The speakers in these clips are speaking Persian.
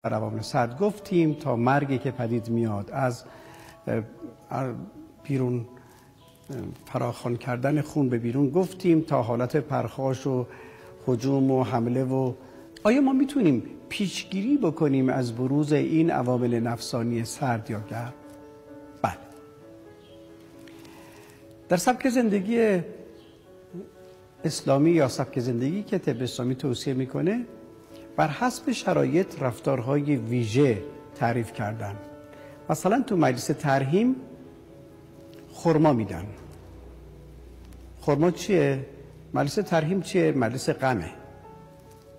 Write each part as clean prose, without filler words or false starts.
در عوامل سرد گفتیم تا مرگی که پدید میاد از بیرون فراخوان کردن خون به بیرون گفتیم تا حالت پرخاش و هجوم و حمله و آیا ما میتونیم پیشگیری بکنیم از بروز این عوامل نفسانی سرد یا گرم؟ بله. در سبک زندگی اسلامی یا سبک زندگی که طب اسلامی توصیه میکنه بر حسب شرایط رفتارهای ویژه تعریف کردن. مثلا تو مجلس ترحیم خرما میدن. خرما چیه؟ مجلس ترحیم چیه؟ مجلس غمه.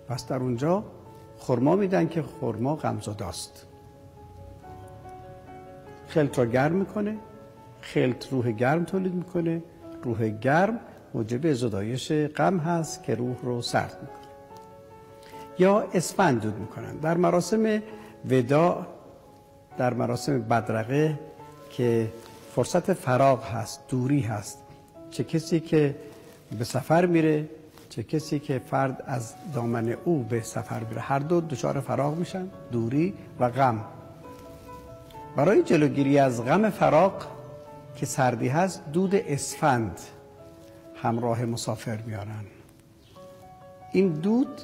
پس در اونجا خرما میدن که خرما غمزده است. خلط را گرم میکنه، خلط روح گرم تولید میکنه، روح گرم موجب زدایش غم هست که روح رو سرد میکنه. یا اسفند دود میکنن. در مراسم وداع، در مراسم بدرقه که فرصت فراغ هست، دوری هست، چه کسی که به سفر میره، چه کسی که فرد از دامن او به سفر میره، هر دو دچار فراغ میشن، دوری و غم. برای جلوگیری از غم فراغ که سردی هست دود اسفند همراه مسافر میارن. این دود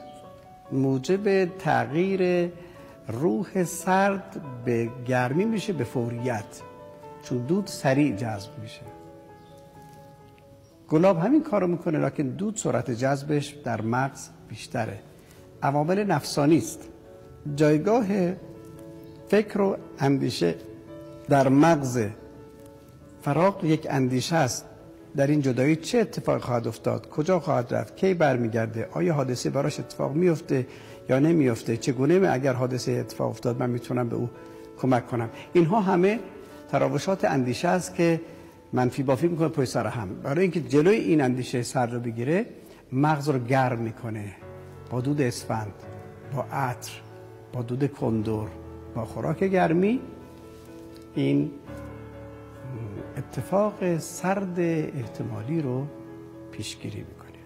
موجب تغییر روح سرد به گرمی میشه به فوریت، چون دود سریع جذب میشه. گلاب همین کارو میکنه، لکن دود سرعت جذبش در مغز بیشتره. عوامل نفسانی است. جایگاه فکر و اندیشه در مغز فراغ یک اندیشه است. در این جدایی چه اتفاق خواهد افتاد؟ کجا خواهد رفت؟ کی برمیگرده؟ آیا حادثه براش اتفاق میفته یا نمیفته؟ چگونه اگر حادثه اتفاق افتاد من میتونم به او کمک کنم؟ اینها همه تراوشات اندیشه است که منفی بافی میکنه پشت سر هم. برای اینکه جلوی این اندیشه سر رو بگیره مغز رو گرم میکنه با دود اسفند، با عطر، با دود کندر، با خوراک گرمی. این اتفاق سرد احتمالی رو پیشگیری میکنه.